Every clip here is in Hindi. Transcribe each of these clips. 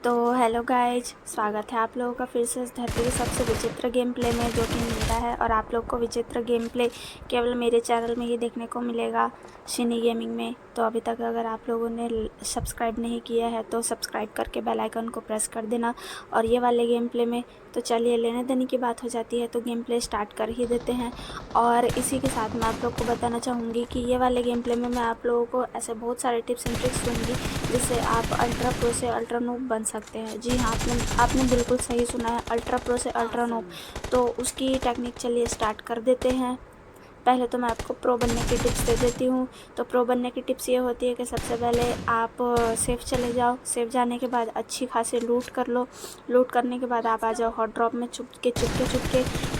तो हेलो गाइज, स्वागत है आप लोगों का फिर से इस धरती के सबसे विचित्र गेम प्ले में, जो कि मेरा है। और आप लोग को विचित्र गेम प्ले केवल मेरे चैनल में ही देखने को मिलेगा, शिनी गेमिंग में। तो अभी तक अगर आप लोगों ने सब्सक्राइब नहीं किया है तो सब्सक्राइब करके बेल आइकन को प्रेस कर देना। और ये वाले गेम प्ले में तो चलिए लेने देने की बात हो जाती है, तो गेम प्ले स्टार्ट कर ही देते हैं। और इसी के साथ मैं आप लोग को बताना चाहूँगी कि ये वाले गेम प्ले में मैं आप लोगों को ऐसे बहुत सारे टिप्स एंड ट्रिक्स दूँगी जिससे आप अल्ट्रा प्रो से अल्ट्रा नूब बन सकते हैं। जी हाँ, आपने बिल्कुल सही सुना है, अल्ट्रा प्रो से अल्ट्रा नूब। तो उसकी टेक्निक चलिए स्टार्ट कर देते हैं। पहले तो मैं आपको प्रो बनने की टिप्स दे देती हूँ। तो प्रो बनने की टिप्स ये होती है कि सबसे पहले आप सेफ चले जाओ। सेफ जाने के बाद अच्छी खासी लूट कर लो। लूट करने के बाद आप आ जाओ हॉट ड्रॉप में चुपके।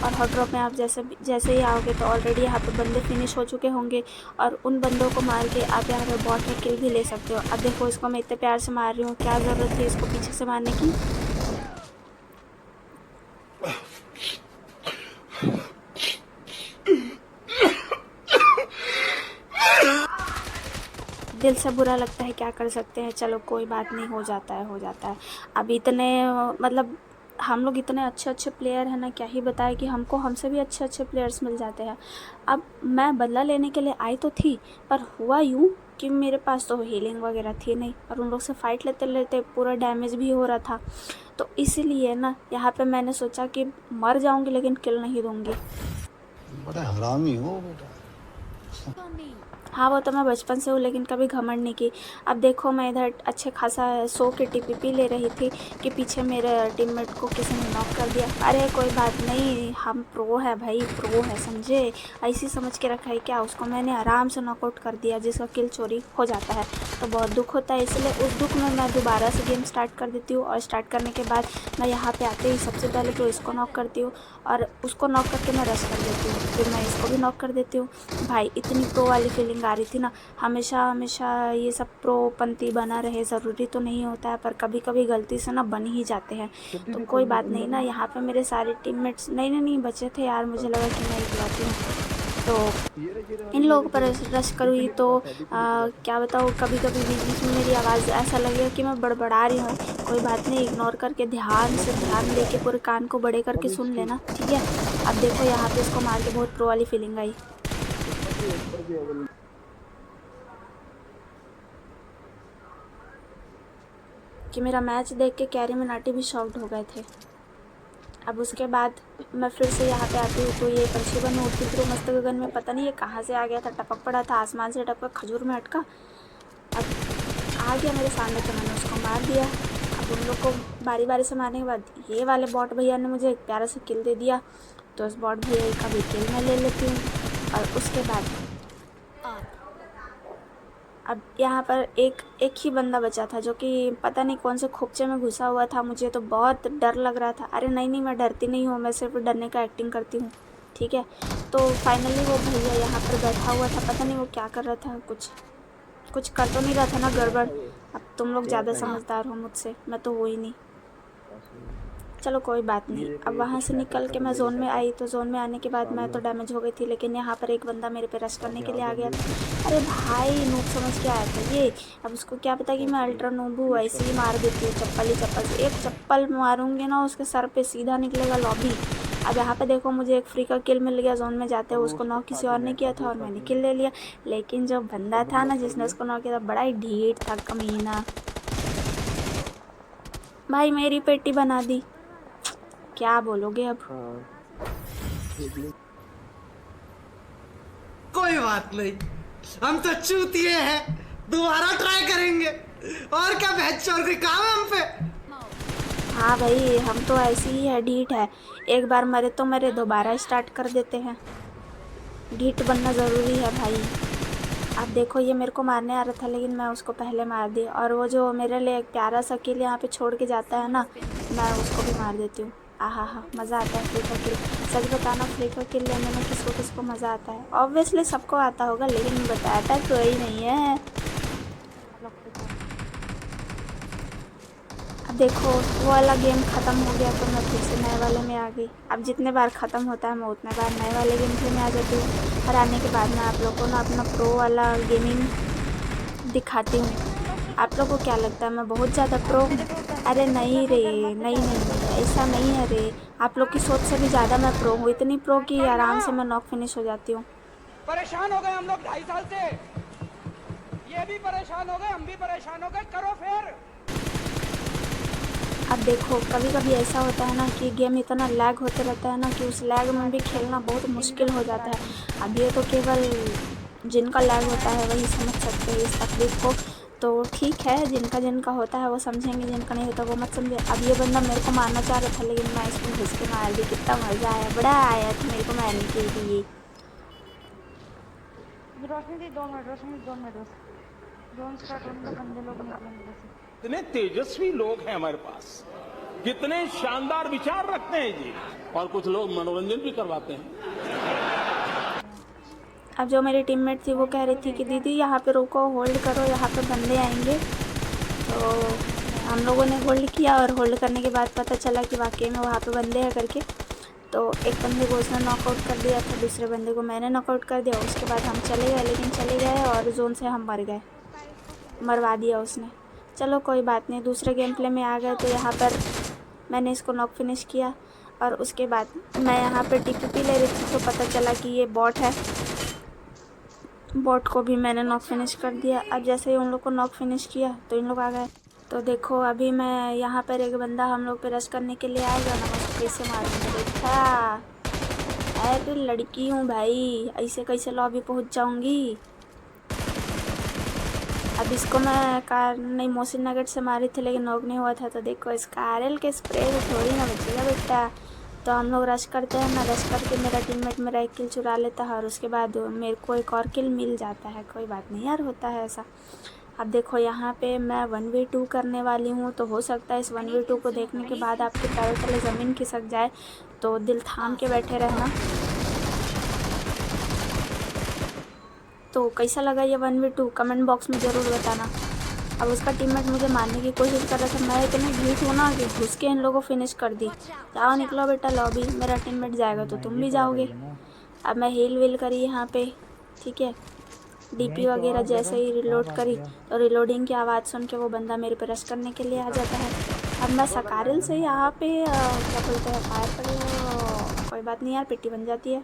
और हॉट ड्रॉप में आप जैसे ही आओगे तो ऑलरेडी यहाँ पे बंदे फिनिश हो चुके होंगे, और उन बंदों को मार के आप यहाँ पे बॉट में किल भी ले सकते हो। अब देखो, इसको मैं इतने प्यार से मार रही हूँ, क्या ज़रूरत थी इसको पीछे से मारने की। दिल से बुरा लगता है, क्या कर सकते हैं। चलो कोई बात नहीं, हो जाता है। अब इतने मतलब हम लोग इतने अच्छे प्लेयर हैं ना, क्या ही बताएं कि हमसे भी अच्छे प्लेयर्स मिल जाते हैं। अब मैं बदला लेने के लिए आई तो थी, पर हुआ यूँ कि मेरे पास तो हीलिंग वगैरह थी नहीं, और उन लोग से फाइट लेते पूरा डैमेज भी हो रहा था। तो इसीलिए ना यहाँ पे मैंने सोचा कि मर जाऊँगी लेकिन किल नहीं दूँगी। बड़ा हरामी हो बेटा। हाँ, वो तो मैं बचपन से हूँ, लेकिन कभी घमंड नहीं की। अब देखो, मैं इधर अच्छे खासा 100 के टीपीपी ले रही थी कि पीछे मेरे टीममेट को किसी ने नॉक कर दिया। अरे कोई बात नहीं, हम प्रो है भाई, प्रो है, समझे। ऐसी समझ के रखा है क्या। उसको मैंने आराम से नॉकआउट कर दिया, जिसका किल चोरी हो जाता है तो बहुत दुख होता है। इसलिए उस दुख में मैं दोबारा से गेम स्टार्ट कर देती हूँ। और स्टार्ट करने के बाद मैं यहाँ पे आते ही सबसे पहले तो इसको नॉक करती हूँ, और उसको नॉक करके मैं रश कर देती हूँ, फिर मैं इसको भी नॉक कर देती हूँ। भाई इतनी प्रो वाली फीलिंग आ रही थी ना। हमेशा ये सब प्रोपंती बना रहे ज़रूरी तो नहीं होता है, पर कभी कभी गलती से ना बन ही जाते हैं। तो कोई बात नहीं ना। यहाँ पे मेरे सारे टीममेट्स नहीं बचे थे यार, मुझे लगा कि मैं इकलौती हूँ तो इन लोगों पर रश करूँगी। तो क्या बताऊँ, कभी कभी बीच में मेरी आवाज़ ऐसा लगेगा कि मैं बड़बड़ा रही हूँ। कोई बात नहीं, इग्नोर करके ध्यान देके पूरे कान को बड़े करके सुन लेना, ठीक है। अब देखो, यहाँ पे इसको मार के बहुत प्रो वाली फीलिंग आई कि मेरा मैच देख के कैरी मिनाटी भी शॉक्ड हो गए थे। अब उसके बाद मैं फिर से यहाँ पे आती हूँ तो ये पंछी बन उड़ती थी मस्त गगन में, पता नहीं ये कहाँ से आ गया था, टपक पड़ा था आसमान से, टपक खजूर में अटका। अब आ गया मेरे सामने तो मैंने उसको मार दिया। अब उन लोग को बारी बारी से मारने के बाद ये वाले बॉट भैया ने मुझे एक प्यारा सा किल दे दिया। तो उस बॉट भैया का भी किल मैं ले लेती हूँ। और उसके बाद अब यहाँ पर एक ही बंदा बचा था, जो कि पता नहीं कौन से खोपचे में घुसा हुआ था। मुझे तो बहुत डर लग रहा था। अरे नहीं, मैं डरती नहीं हूँ, मैं सिर्फ डरने का एक्टिंग करती हूँ, ठीक है। तो फाइनली वो भैया यहाँ पर बैठा हुआ था, पता नहीं वो क्या कर रहा था, कुछ कर तो नहीं रहा था ना गड़बड़। अब तुम लोग ज़्यादा समझदार हो मुझसे, मैं तो वो ही नहीं। चलो कोई बात नहीं। अब वहाँ से निकल के मैं जोन में आई, तो जोन में आने के बाद मैं तो डैमेज हो गई थी, लेकिन यहाँ पर एक बंदा मेरे पे रश करने के लिए आ गया था। अरे भाई, नूब समझ के आया था ये। अब उसको क्या पता कि मैं अल्ट्रा नूब हूँ, ऐसे ही मार देती हूँ चप्पल से। एक चप्पल मारूंगी ना उसके सर पे, सीधा निकलेगा लॉबी। अब यहाँ पे देखो, मुझे एक फ्री का किल मिल गया जोन में जाते हुए। उसको नॉक किसी और ने किया था और मैंने किल ले लिया। लेकिन जो बंदा था ना जिसने उसको नॉक किया था, बड़ा ही ढीठ था, कमीना। भाई मेरी पेटी बना दी, क्या बोलोगे अब। कोई बात नहीं, हम तो चूतिए हैं, दोबारा ट्राई करेंगे। और क्या बहस चोर कोई काम है हम पे। हाँ भाई, हम तो ऐसे ही है, ढीठ है। एक बार मरे तो मरे, दोबारा स्टार्ट कर देते हैं। ढीठ बनना ज़रूरी है भाई। अब देखो, ये मेरे को मारने आ रहा था, लेकिन मैं उसको पहले मार दी। और वो जो मेरे लिए एक प्यारा सा किल यहाँ पे छोड़ के जाता है ना, मैं उसको भी मार देती हूँ। हाँ, मज़ा आता है फ्री का किल। सच बताना, फ्री का किल लेने में किसको मज़ा आता है। ऑब्वियसली सबको आता होगा, लेकिन बताता कोई नहीं है। अब देखो, वो वाला गेम ख़त्म हो गया तो मैं फिर से नए वाले में आ गई। अब जितने बार ख़त्म होता है मैं उतने बार नए वाले गेम प्ले में आ जाती हूँ। और आने के बाद मैं आप लोगों को ना अपना प्रो वाला गेमिंग दिखाती हूँ। आप लोगों को क्या लगता है, मैं बहुत ज़्यादा प्रो हूँ? अरे नहीं रे, नहीं नहीं नहीं, ऐसा नहीं है रे। आप लोग की सोच से भी ज़्यादा मैं प्रो हूँ, इतनी प्रो कि आराम से मैं नॉक फिनिश हो जाती हूँ। परेशान हो गए हम लोग 2.5 साल से, ये भी परेशान हो गए, हम भी परेशान हो गए, करो फिर। अब देखो कभी कभी ऐसा होता है ना कि गेम इतना लैग होते रहता है ना कि उस लैग में भी खेलना बहुत मुश्किल हो जाता है। अब ये तो केवल जिनका लैग होता है वही समझ सकते हैं इस तकलीफ को। तो ठीक है, जिनका जिनका होता है वो समझेंगे, जिनका नहीं होता वो मत समझे। अब ये बंदा मेरे को मारना चाह रहा था लेकिन मैं इसको घुस के मार दी। कितना मज़ा आया, बड़ा आया था मेरे को मारने के लिए। रोशनी दी 2 मिनट, रोशनी 2 मिनट बस। जोन स्टार्ट होने के बंदे लोग निकलेंगे बस। कितने तेजस्वी लोग हैं हमारे पास, कितने शानदार विचार रखते हैं जी, और कुछ लोग मनोरंजन भी करवाते हैं। अब जो मेरी टीममेट थी वो कह रही थी कि दीदी यहाँ पे रुको, होल्ड करो, यहाँ पे बंदे आएंगे। तो हम लोगों ने होल्ड किया और होल्ड करने के बाद पता चला कि वाकई में वहाँ पे बंदे हैं करके। तो एक बंदे को उसने नॉकआउट कर दिया था, दूसरे बंदे को मैंने नॉकआउट कर दिया। उसके बाद हम चले गए, लेकिन चले गए और जोन से हम मर गए, मरवा दिया उसने। चलो कोई बात नहीं, दूसरे गेम प्ले में आ गए। तो यहाँ पर मैंने इसको नॉक फिनिश किया और उसके बाद मैं यहाँ पर टीपीपी ले रही थी तो पता चला कि ये बॉट है। बॉट को भी मैंने नॉक फिनिश कर दिया। अब जैसे ही उन लोग को नॉक फिनिश किया तो इन लोग आ गए। तो देखो अभी मैं यहाँ पर एक बंदा हम लोग पे रश करने के लिए आएगा ना, मैं उसको कैसे मारूंगा देखा। अरे लड़की हूँ भाई, ऐसे कैसे लॉबी पहुँच जाऊँगी। अब इसको मैं कार नहीं मोहसिन नगर से मारी थी लेकिन नॉक नहीं हुआ था। तो देखो इस कारल के स्प्रे से थोड़ी ना बचेगा बेटा। तो हम लोग रश करते हैं ना, रश करके मेरा टीममेट मेरा एक किल चुरा लेता है और उसके बाद मेरे को एक और किल मिल जाता है। कोई बात नहीं यार, होता है ऐसा। अब देखो यहाँ पे मैं 1v2 करने वाली हूँ। तो हो सकता है इस 1v2 को देखने के बाद आपके पैरों तले ज़मीन खिसक जाए, तो दिल थाम के बैठे रहना। तो कैसा लगा ये 1v2 कमेंट बॉक्स में ज़रूर बताना। अब उसका टीममेट मुझे मारने की कोशिश कर रहा था, मैं इतनी ढीठ हूँ ना कि घुस के इन लोगों को फिनिश कर दी। जाओ निकलो बेटा लॉबी, मेरा टीममेट जाएगा तो तुम भी जाओगे। अब मैं हील वील करी यहाँ पे, ठीक है। डीपी वगैरह जैसे ही रिलोड करी तो रिलोडिंग की आवाज़ सुन के वो बंदा मेरे पे रश करने के लिए आ जाता है। अब मैं सकारल से यहाँ पे क्या बोलते हैं फायर कर, कोई बात नहीं यार, पिट्टी बन जाती है।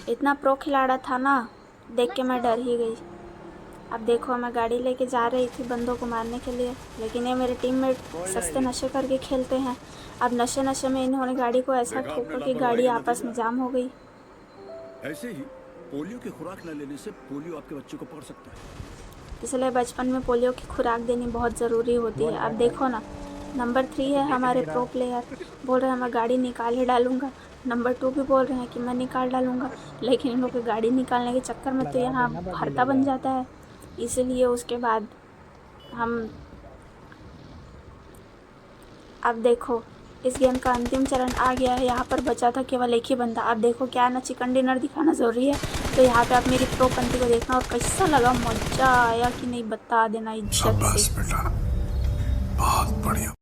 इतना प्रो खिलाड़ा था ना, देख के मैं डर ही गई। अब देखो मैं गाड़ी लेके जा रही थी बंदों को मारने के लिए, लेकिन ये मेरे टीममेट सस्ते नशे करके खेलते हैं। अब नशे नशे में इन्होंने गाड़ी को ऐसा ठोका कि गाड़ी आपस में जाम हो गई। ऐसे ही पोलियो की खुराक न लेने से पोलियो आपके बच्चे को पकड़ सकता है, इसलिए बचपन में पोलियो की खुराक देनी बहुत ज़रूरी होती है। अब देखो ना, नंबर 3 है हमारे प्रो प्लेयर, बोल रहे हैं मैं गाड़ी निकाल ही डालूंगा। नंबर 2 भी बोल रहे हैं कि मैं निकाल डालूंगा, लेकिन इन लोग की गाड़ी निकालने के चक्कर में तो यहाँ भरता बन जाता है। इसलिए उसके बाद हम, अब देखो इस गेम का अंतिम चरण आ गया है। यहाँ पर बचा था केवल एक ही बंदा। अब देखो क्या ना चिकन डिनर दिखाना ज़रूरी है, तो यहाँ पे आप मेरी प्रोपंथी को देखना और कैसा लगा, मजा आया कि नहीं बता देना इज्जत से। बेटा बहुत बढ़िया।